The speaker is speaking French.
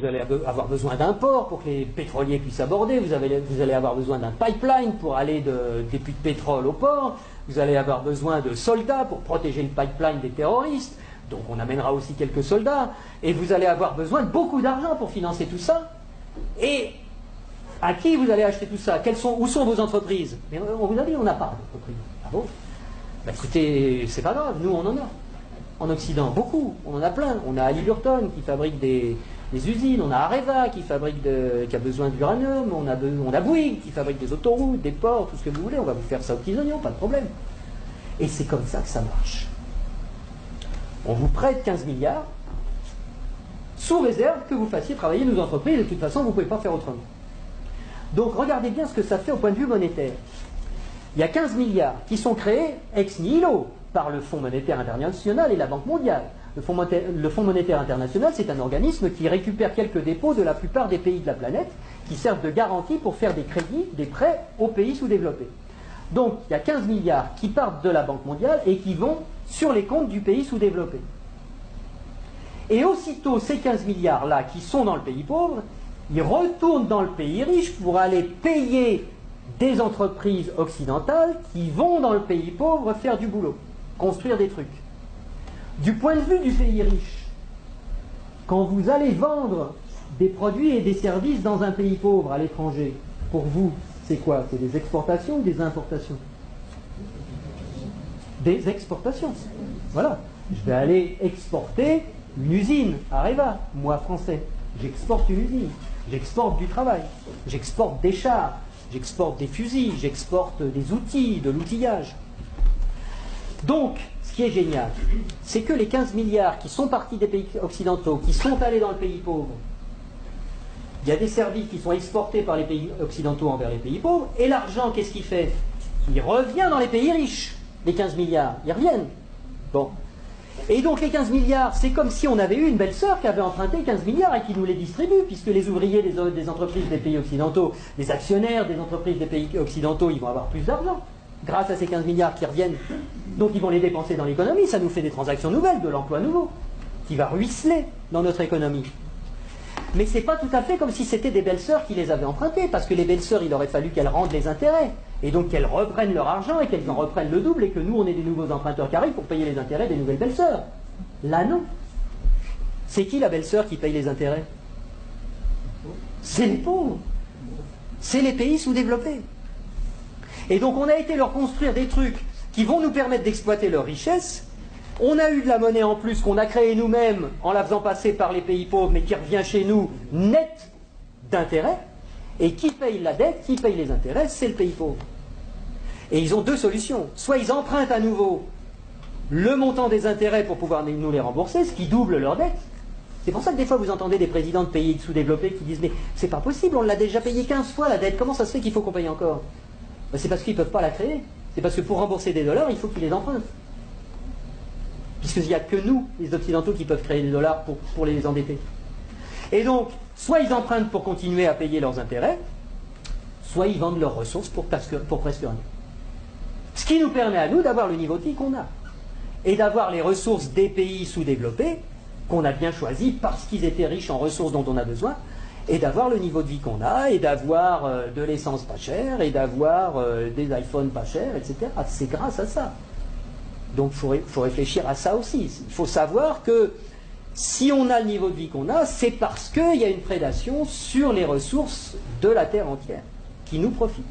Vous allez avoir besoin d'un port pour que les pétroliers puissent aborder, vous allez avoir besoin d'un pipeline pour aller des puits de pétrole au port, vous allez avoir besoin de soldats pour protéger le pipeline des terroristes, donc on amènera aussi quelques soldats, et vous allez avoir besoin de beaucoup d'argent pour financer tout ça. Et à qui vous allez acheter tout ça? Où sont vos entreprises? Mais on vous a dit on n'a pas d'entreprise. Ah bon? Bah écoutez, c'est pas grave, nous on en a. En Occident, beaucoup, on en a plein. On a Halliburton qui fabrique des usines, on a Areva qui a besoin d'uranium, on a Bouygues qui fabrique des autoroutes, des ports, tout ce que vous voulez, on va vous faire ça aux petits oignons, pas de problème. Et c'est comme ça que ça marche. On vous prête 15 milliards, sous réserve que vous fassiez travailler nos entreprises, de toute façon vous ne pouvez pas faire autrement. Donc regardez bien ce que ça fait au point de vue monétaire. Il y a 15 milliards qui sont créés ex nihilo par le Fonds monétaire international et la Banque mondiale. Le Fonds monétaire international, c'est un organisme qui récupère quelques dépôts de la plupart des pays de la planète qui servent de garantie pour faire des crédits, des prêts aux pays sous-développés. Donc il y a 15 milliards qui partent de la Banque mondiale et qui vont sur les comptes du pays sous-développé. Et aussitôt ces 15 milliards-là qui sont dans le pays pauvre, ils retournent dans le pays riche pour aller payer des entreprises occidentales qui vont dans le pays pauvre faire du boulot, construire des trucs. Du point de vue du pays riche, quand vous allez vendre des produits et des services dans un pays pauvre à l'étranger, pour vous, c'est quoi? C'est des exportations ou des importations? Des exportations. Voilà. Je vais aller exporter une usine, Areva, moi français. J'exporte une usine. J'exporte du travail. J'exporte des chars. J'exporte des fusils. J'exporte des outils, de l'outillage. Donc, ce qui est génial, c'est que les 15 milliards qui sont partis des pays occidentaux, qui sont allés dans le pays pauvre, il y a des services qui sont exportés par les pays occidentaux envers les pays pauvres, et l'argent, qu'est-ce qu'il fait? Il revient dans les pays riches, les 15 milliards, ils reviennent. Bon. Et donc les 15 milliards, c'est comme si on avait eu une belle-sœur qui avait emprunté 15 milliards et qui nous les distribue, puisque les ouvriers des entreprises des pays occidentaux, les actionnaires des entreprises des pays occidentaux, ils vont avoir plus d'argent, grâce à ces 15 milliards qui reviennent. Donc ils vont les dépenser dans l'économie, ça nous fait des transactions nouvelles, de l'emploi nouveau, qui va ruisseler dans notre économie. Mais c'est pas tout à fait comme si c'était des belles-sœurs qui les avaient empruntées, parce que les belles-sœurs, il aurait fallu qu'elles rendent les intérêts, et donc qu'elles reprennent leur argent, et qu'elles en reprennent le double, et que nous, on ait des nouveaux emprunteurs qui arrivent pour payer les intérêts des nouvelles belles-sœurs. Là, non. C'est qui la belle-sœur qui paye les intérêts? C'est les pauvres. C'est les pays sous-développés. Et donc on a été leur construire des trucs qui vont nous permettre d'exploiter leur richesse. On a eu de la monnaie en plus qu'on a créée nous-mêmes en la faisant passer par les pays pauvres, mais qui revient chez nous net d'intérêts. Et qui paye la dette, qui paye les intérêts, c'est le pays pauvre. Et ils ont deux solutions. Soit ils empruntent à nouveau le montant des intérêts pour pouvoir nous les rembourser, ce qui double leur dette. C'est pour ça que des fois vous entendez des présidents de pays sous-développés qui disent « Mais c'est pas possible, on l'a déjà payé 15 fois la dette, comment ça se fait qu'il faut qu'on paye encore ?» Ben, c'est parce qu'ils ne peuvent pas la créer. C'est parce que pour rembourser des dollars, il faut qu'ils les empruntent. Puisqu'il n'y a que nous, les Occidentaux, qui peuvent créer des dollars pour les endetter. Et donc, soit ils empruntent pour continuer à payer leurs intérêts, soit ils vendent leurs ressources pour presque rien. Ce qui nous permet à nous d'avoir le niveau de vie qu'on a. Et d'avoir les ressources des pays sous-développés, qu'on a bien choisis parce qu'ils étaient riches en ressources dont on a besoin, et d'avoir le niveau de vie qu'on a, et d'avoir de l'essence pas chère, et d'avoir des iPhones pas chers, etc. C'est grâce à ça. Donc il faut réfléchir à ça aussi. Il faut savoir que si on a le niveau de vie qu'on a, c'est parce qu'il y a une prédation sur les ressources de la Terre entière qui nous profitent.